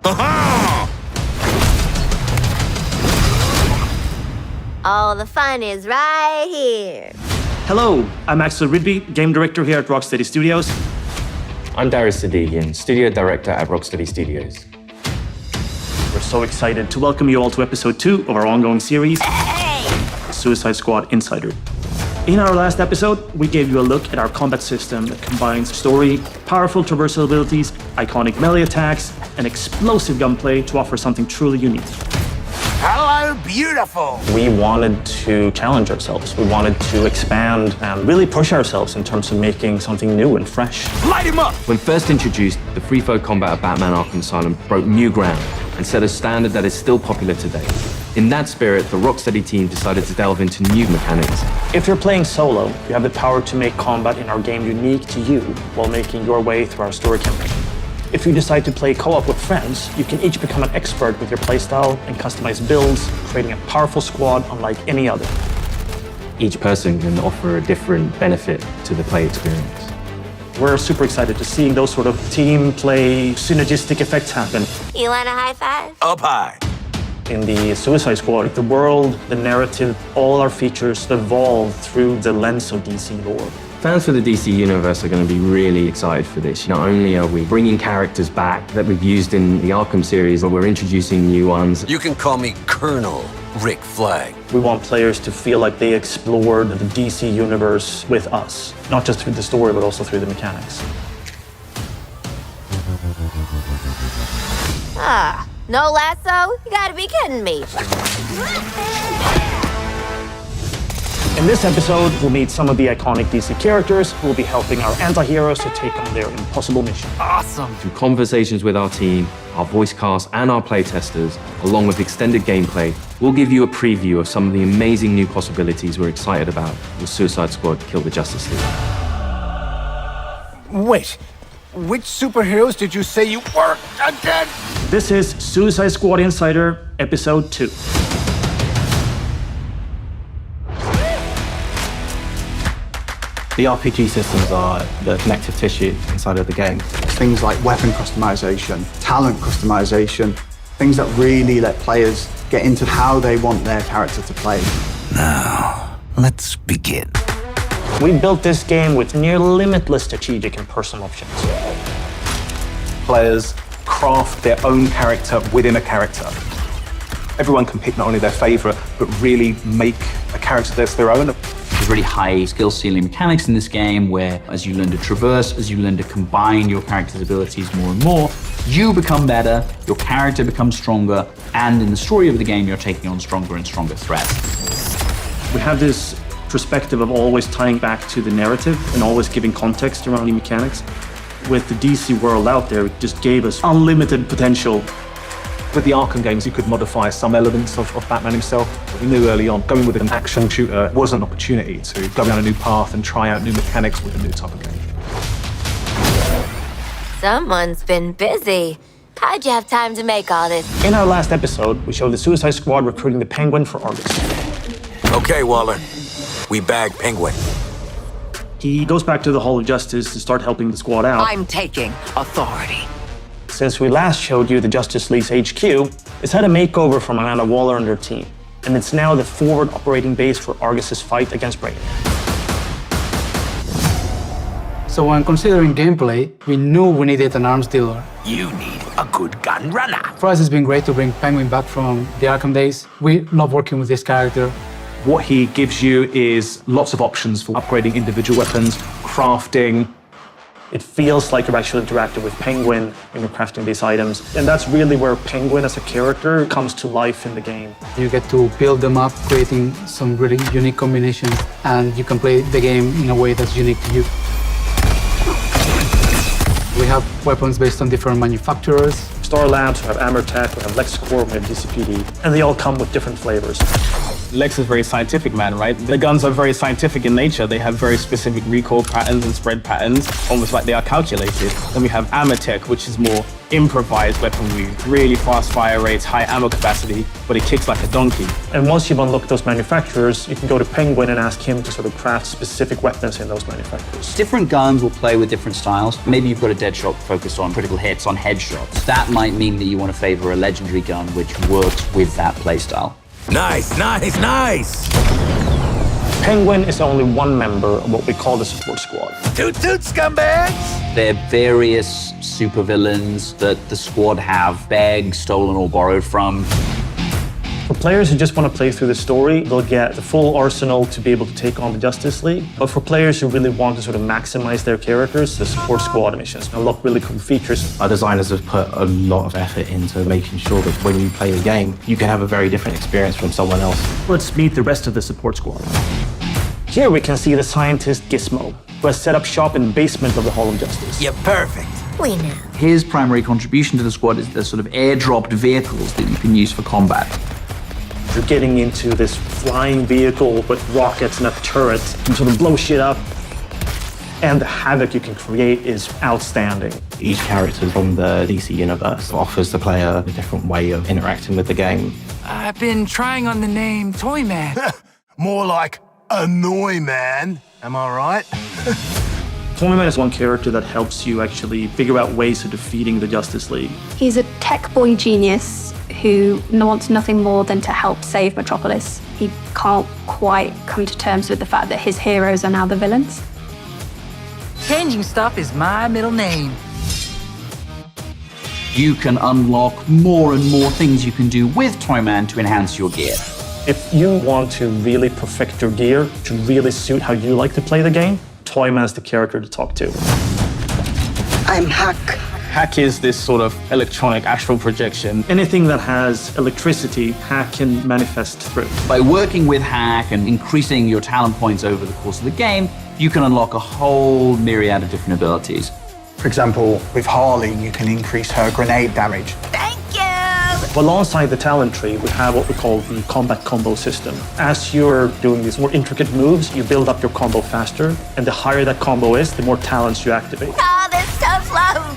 All the fun is right here. Hello, I'm Axel Ridby, game director here at Rocksteady Studios. I'm Darius Sadigian, studio director at Rocksteady Studios. We're so excited to welcome you all to episode 2 of our ongoing series, Suicide Squad Insider. In our last episode, we gave you a look at our combat system that combines story, powerful traversal abilities, iconic melee attacks, and explosive gunplay to offer something truly unique. Hello, beautiful! We wanted to challenge ourselves. We wanted to expand and really push ourselves in terms of making something new and fresh. Light him up! When first introduced, the free-flow combat of Batman Arkham Asylum broke new ground and set a standard that is still popular today. In that spirit, the Rocksteady team decided to delve into new mechanics. If you're playing solo, you have the power to make combat in our game unique to you while making your way through our story campaign. If you decide to play co-op with friends, you can each become an expert with your playstyle and customize builds, creating a powerful squad unlike any other. Each person can offer a different benefit to the play experience. We're super excited to see those sort of team play, synergistic effects happen. You want a high five? Up high. In the Suicide Squad, the world, the narrative, all our features evolve through the lens of DC lore. Fans for the DC Universe are going to be really excited for this. Not only are we bringing characters back that we've used in the Arkham series, but we're introducing new ones. You can call me Colonel Rick Flag. We want players to feel like they explored the DC Universe with us, not just through the story, but also through the mechanics. No lasso? You gotta be kidding me. In this episode, we'll meet some of the iconic DC characters who will be helping our anti-heroes to take on their impossible mission. Awesome. Through conversations with our team, our voice cast, and our playtesters, along with extended gameplay, we'll give you a preview of some of the amazing new possibilities we're excited about with Suicide Squad Kill the Justice League. Wait, which superheroes did you say you were again? This is Suicide Squad Insider, Episode 2. The RPG systems are the connective tissue inside of the game. Things like weapon customization, talent customization, things that really let players get into how they want their character to play. Now, let's begin. We built this game with near limitless strategic and personal options. Players craft their own character within a character. Everyone can pick not only their favorite, but really make a character that's their own. There's really high skill ceiling mechanics in this game where as you learn to traverse, as you learn to combine your character's abilities more and more, you become better, your character becomes stronger, and in the story of the game, you're taking on stronger and stronger threats. We have this perspective of always tying back to the narrative and always giving context around the mechanics. With the DC world out there, it just gave us unlimited potential. With the Arkham games, you could modify some elements of Batman himself. We knew early on, going with an action shooter was an opportunity to go down a new path and try out new mechanics with a new type of game. Someone's been busy. How'd you have time to make all this? In our last episode, we showed the Suicide Squad recruiting the Penguin for Argus. Okay, Waller. We bagged Penguin. He goes back to the Hall of Justice to start helping the squad out. I'm taking authority. Since we last showed you the Justice League's HQ, it's had a makeover from Amanda Waller and her team, and it's now the forward operating base for Argus's fight against Brainiac. So when considering gameplay, we knew we needed an arms dealer. You need a good gun runner. For us, it's been great to bring Penguin back from the Arkham days. We love working with this character. What he gives you is lots of options for upgrading individual weapons, crafting. It feels like you're actually interacting with Penguin when you're crafting these items, and that's really where Penguin as a character comes to life in the game. You get to build them up, creating some really unique combinations, and you can play the game in a way that's unique to you. We have weapons based on different manufacturers. Star Labs, we have Armor Tech, we have LexCorp, we have DCPD, and they all come with different flavors. Lex is a very scientific man, right? The guns are very scientific in nature. They have very specific recoil patterns and spread patterns, almost like they are calculated. Then we have Amatech, which is more improvised weaponry, really fast fire rates, high ammo capacity, but it kicks like a donkey. And once you've unlocked those manufacturers, you can go to Penguin and ask him to sort of craft specific weapons in those manufacturers. Different guns will play with different styles. Maybe you've got a Deadshot focused on critical hits, on headshots. That might mean that you want to favor a legendary gun which works with that playstyle. Nice, nice, nice! Penguin is only one member of what we call the support squad. Toot toot, scumbags! There are various supervillains that the squad have begged, stolen, or borrowed from. For players who just want to play through the story, they'll get the full arsenal to be able to take on the Justice League. But for players who really want to sort of maximize their characters, the support squad missions unlock really cool features. Our designers have put a lot of effort into making sure that when you play the game, you can have a very different experience from someone else. Let's meet the rest of the support squad. Here we can see the scientist Gizmo, who has set up shop in the basement of the Hall of Justice. You're perfect. We know. His primary contribution to the squad is the sort of airdropped vehicles that you can use for combat. You're getting into this flying vehicle with rockets and a turret and sort of blow shit up. And the havoc you can create is outstanding. Each character from the DC universe offers the player a different way of interacting with the game. I've been trying on the name Toyman. More like Annoy Man. Am I right? Toyman is one character that helps you actually figure out ways of defeating the Justice League. He's a tech boy genius who wants nothing more than to help save Metropolis. He can't quite come to terms with the fact that his heroes are now the villains. Changing stuff is my middle name. You can unlock more and more things you can do with Toyman to enhance your gear. If you want to really perfect your gear to really suit how you like to play the game, Toyman's the character to talk to. I'm Hack. Hack is this sort of electronic astral projection. Anything that has electricity, Hack can manifest through. By working with Hack and increasing your talent points over the course of the game, you can unlock a whole myriad of different abilities. For example, with Harley, you can increase her grenade damage. Thank you! Alongside the talent tree, we have what we call the combat combo system. As you're doing these more intricate moves, you build up your combo faster, and the higher that combo is, the more talents you activate. Oh, this tough love!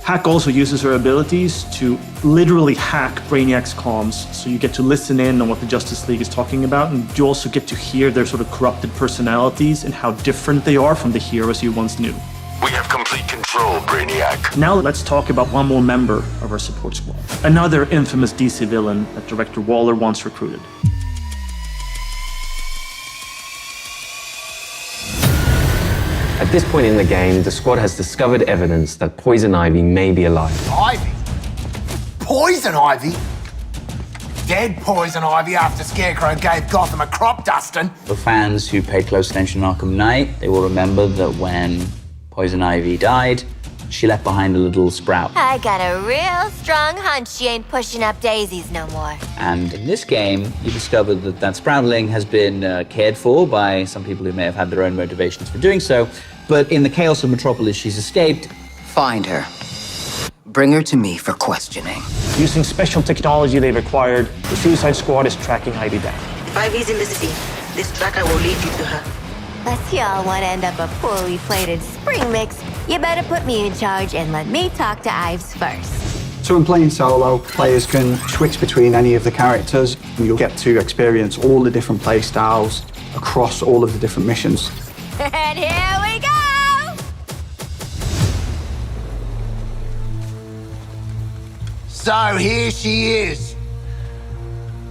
Hack also uses her abilities to literally hack Brainiac's comms, so you get to listen in on what the Justice League is talking about, and you also get to hear their sort of corrupted personalities and how different they are from the heroes you once knew. We have complete control, Brainiac. Now let's talk about one more member of our support squad. Another infamous DC villain that Director Waller once recruited. At this point in the game, the squad has discovered evidence that Poison Ivy may be alive. Ivy? Poison Ivy? Dead Poison Ivy after Scarecrow gave Gotham a crop dusting. For fans who paid close attention to Arkham Knight, they will remember that when Poison Ivy died, she left behind a little sprout. I got a real strong hunch she ain't pushing up daisies no more. And in this game, you discover that that sproutling has been cared for by some people who may have had their own motivations for doing so. But in the chaos of Metropolis, she's escaped. Find her. Bring her to me for questioning. Using special technology they've acquired, the Suicide Squad is tracking Ivy down. If Ivy's in the city, this tracker will lead you to her. Unless y'all want to end up a poorly plated spring mix, you better put me in charge and let me talk to Ives first. So in playing solo, players can switch between any of the characters. You'll get to experience all the different play styles across all of the different missions. And here we go! So here she is.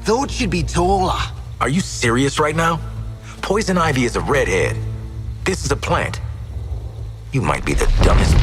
Thought she'd be taller. Are you serious right now? Poison Ivy is a redhead. This is a plant. You might be the dumbest.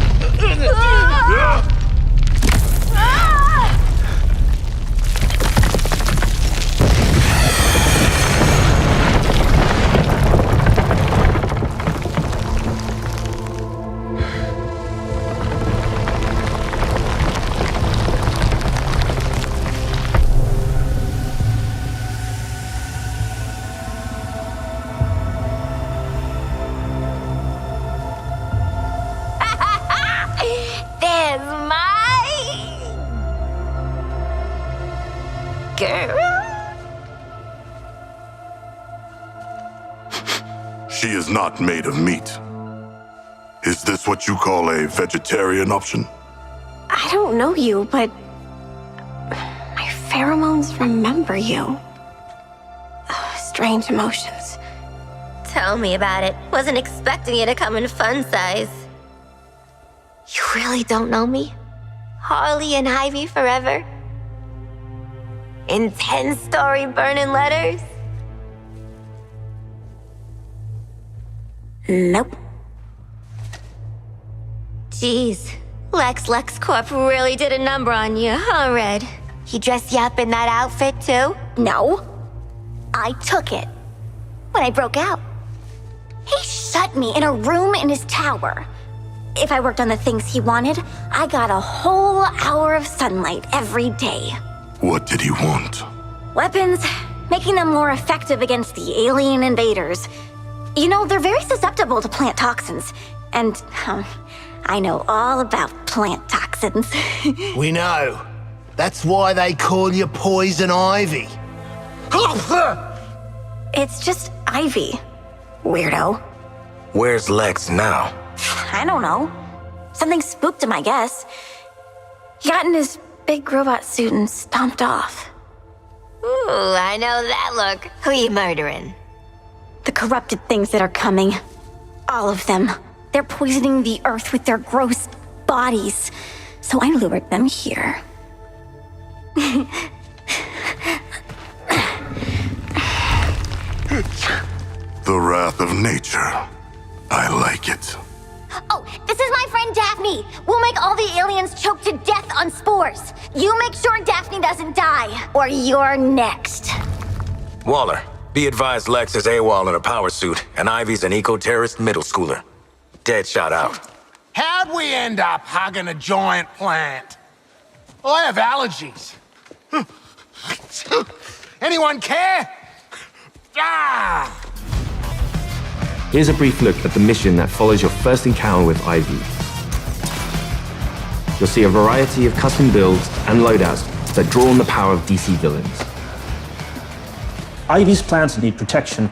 is not made of meat. Is this what you call a vegetarian option? I don't know you, but my pheromones remember you. Strange emotions. Tell me about it. Wasn't expecting you to come in fun size. You really don't know me? Harley and Ivy forever? In 10-story burning letters? Nope. Jeez, LexCorp really did a number on you, huh, Red? He dressed you up in that outfit, too? No. I took it. When I broke out. He shut me in a room in his tower. If I worked on the things he wanted, I got a whole hour of sunlight every day. What did he want? Weapons, making them more effective against the alien invaders. You know, they're very susceptible to plant toxins. And, I know all about plant toxins. We know. That's why they call you Poison Ivy. It's just Ivy, weirdo. Where's Lex now? I don't know. Something spooked him, I guess. He got in his big robot suit and stomped off. Ooh, I know that look. Who you murdering? The corrupted things that are coming. All of them. They're poisoning the earth with their gross bodies. So I lured them here. The wrath of nature. I like it. Oh, this is my friend Daphne. We'll make all the aliens choke to death on spores. You make sure Daphne doesn't die, or you're next. Waller, be advised Lex is AWOL in a power suit, and Ivy's an eco-terrorist middle schooler. Deadshot out. How'd we end up hugging a giant plant? I have allergies. Anyone care? Ah! Here's a brief look at the mission that follows your first encounter with Ivy. You'll see a variety of custom builds and loadouts that draw on the power of DC villains. Ivy's plans need protection.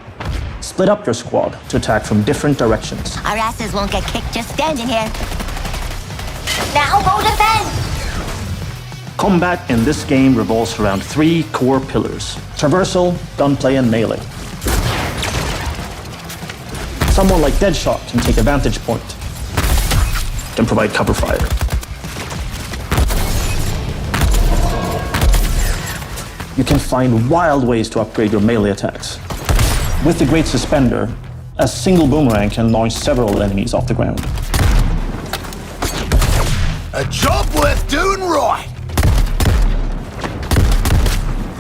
Split up your squad to attack from different directions. Our asses won't get kicked just standing here. Now go defend! Combat in this game revolves around 3 core pillars: traversal, gunplay, and melee. Someone like Deadshot can take a vantage point, can provide cover fire. You can find wild ways to upgrade your melee attacks. With the Great Suspender, a single boomerang can launch several enemies off the ground. A job worth doing right!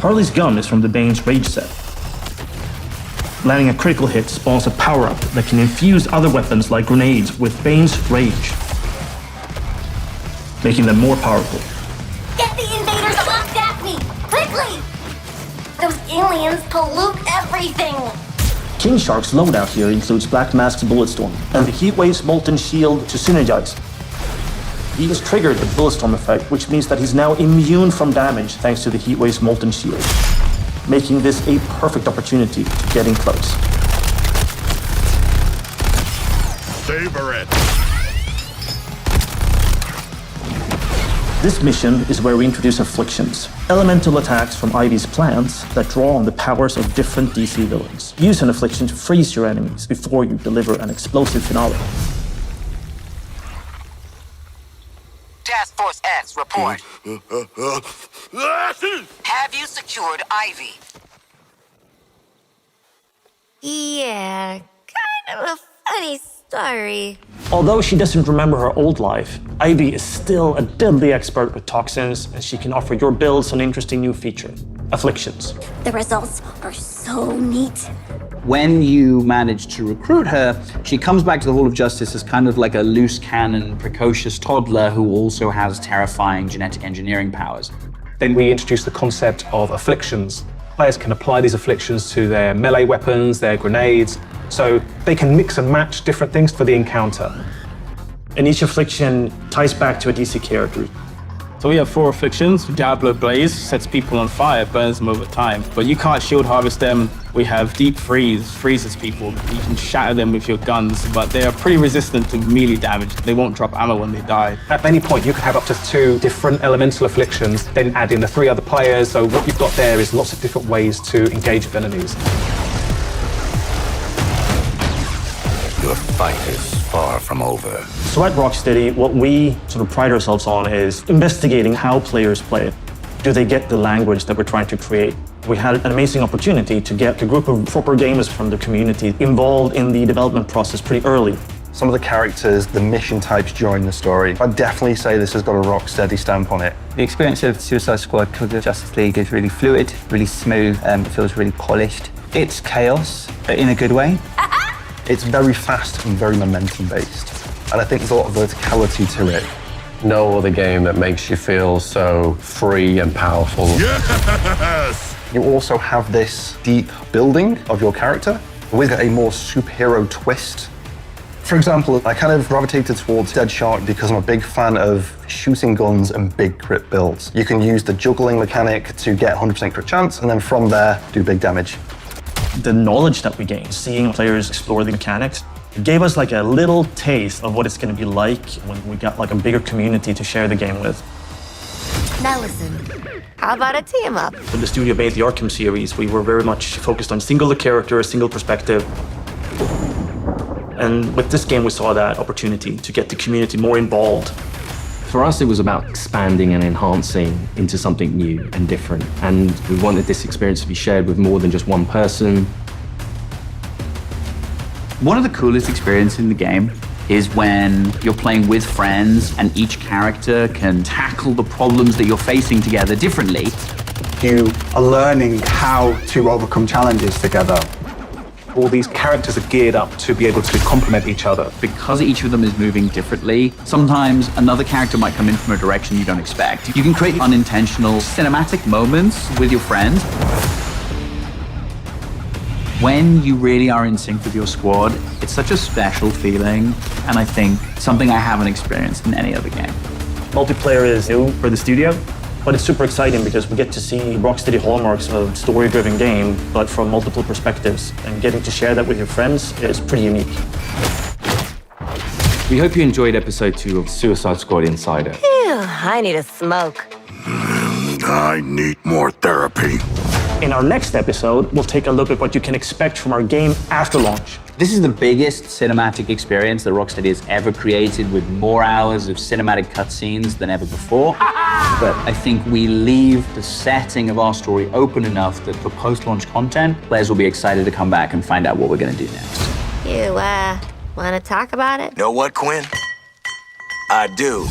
Harley's gun is from the Bane's Rage set. Landing a critical hit spawns a power-up that can infuse other weapons like grenades with Bane's Rage, making them more powerful. Get the invaders off Daphne! Quickly! Those aliens pollute everything! King Shark's loadout here includes Black Mask's Bulletstorm and the Heatwave's Molten Shield to synergize. He has triggered the Bulletstorm effect, which means that he's now immune from damage thanks to the Heatwave's Molten Shield, making this a perfect opportunity to get in close. Savor it! This mission is where we introduce afflictions, elemental attacks from Ivy's plans that draw on the powers of different DC villains. Use an affliction to freeze your enemies before you deliver an explosive finale. Task Force X, report. Have you secured Ivy? Yeah, kind of a funny story. Although she doesn't remember her old life, Ivy is still a deadly expert with toxins, and she can offer your builds an interesting new feature: afflictions. The results are so neat. When you manage to recruit her, she comes back to the Hall of Justice as kind of like a loose cannon, precocious toddler who also has terrifying genetic engineering powers. Then we introduce the concept of afflictions. Players can apply these afflictions to their melee weapons, their grenades, so they can mix and match different things for the encounter. And each affliction ties back to a DC character. So we have 4 afflictions. Diablo Blaze sets people on fire, burns them over time. But you can't shield harvest them. We have Deep Freeze, freezes people. You can shatter them with your guns, but they are pretty resistant to melee damage. They won't drop ammo when they die. At any point, you can have up to 2 different elemental afflictions, then add in the 3 other players. So what you've got there is lots of different ways to engage with enemies. Your fight is far from over. So at Rocksteady, what we sort of pride ourselves on is investigating how players play. Do they get the language that we're trying to create? We had an amazing opportunity to get a group of proper gamers from the community involved in the development process pretty early. Some of the characters, the mission types during the story, I'd definitely say this has got a Rocksteady stamp on it. The experience of Suicide Squad Kill the Justice League is really fluid, really smooth, it feels really polished. It's chaos, but in a good way. It's very fast and very momentum-based. And I think there's a lot of verticality to it. No other game that makes you feel so free and powerful. Yes! You also have this deep building of your character with a more superhero twist. For example, I kind of gravitated towards Dead Shark because I'm a big fan of shooting guns and big crit builds. You can use the juggling mechanic to get 100% crit chance, and then from there, do big damage. The knowledge that we gained, seeing players explore the mechanics, it gave us like a little taste of what it's going to be like when we got like a bigger community to share the game with. Now listen, how about a team up? When the studio made the Arkham series, we were very much focused on single character, single perspective. And with this game, we saw that opportunity to get the community more involved. For us, it was about expanding and enhancing into something new and different. And we wanted this experience to be shared with more than just one person. One of the coolest experiences in the game is when you're playing with friends and each character can tackle the problems that you're facing together differently. You are learning how to overcome challenges together. All these characters are geared up to be able to complement each other. Because each of them is moving differently, sometimes another character might come in from a direction you don't expect. You can create unintentional cinematic moments with your friends. When you really are in sync with your squad, it's such a special feeling, and I think something I haven't experienced in any other game. Multiplayer is new for the studio, but it's super exciting because we get to see Rocksteady hallmarks of a story-driven game, but from multiple perspectives. And getting to share that with your friends is pretty unique. We hope you enjoyed episode 2 of Suicide Squad Insider. Phew, I need a smoke. I need more therapy. In our next episode, we'll take a look at what you can expect from our game after launch. This is the biggest cinematic experience that Rocksteady has ever created, with more hours of cinematic cutscenes than ever before. But I think we leave the setting of our story open enough that for post-launch content, players will be excited to come back and find out what we're going to do next. You, want to talk about it? Know what, Quinn? I do.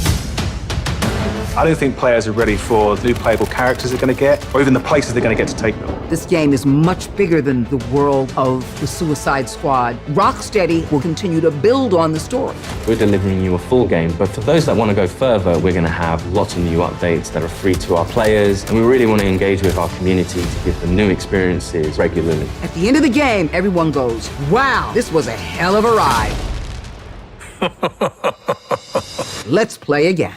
I don't think players are ready for the new playable characters they're going to get, or even the places they're going to get to take them. This game is much bigger than the world of the Suicide Squad. Rocksteady will continue to build on the story. We're delivering you a full game, but for those that want to go further, we're going to have lots of new updates that are free to our players, and we really want to engage with our community to give them new experiences regularly. At the end of the game, everyone goes, wow, this was a hell of a ride. Let's play again.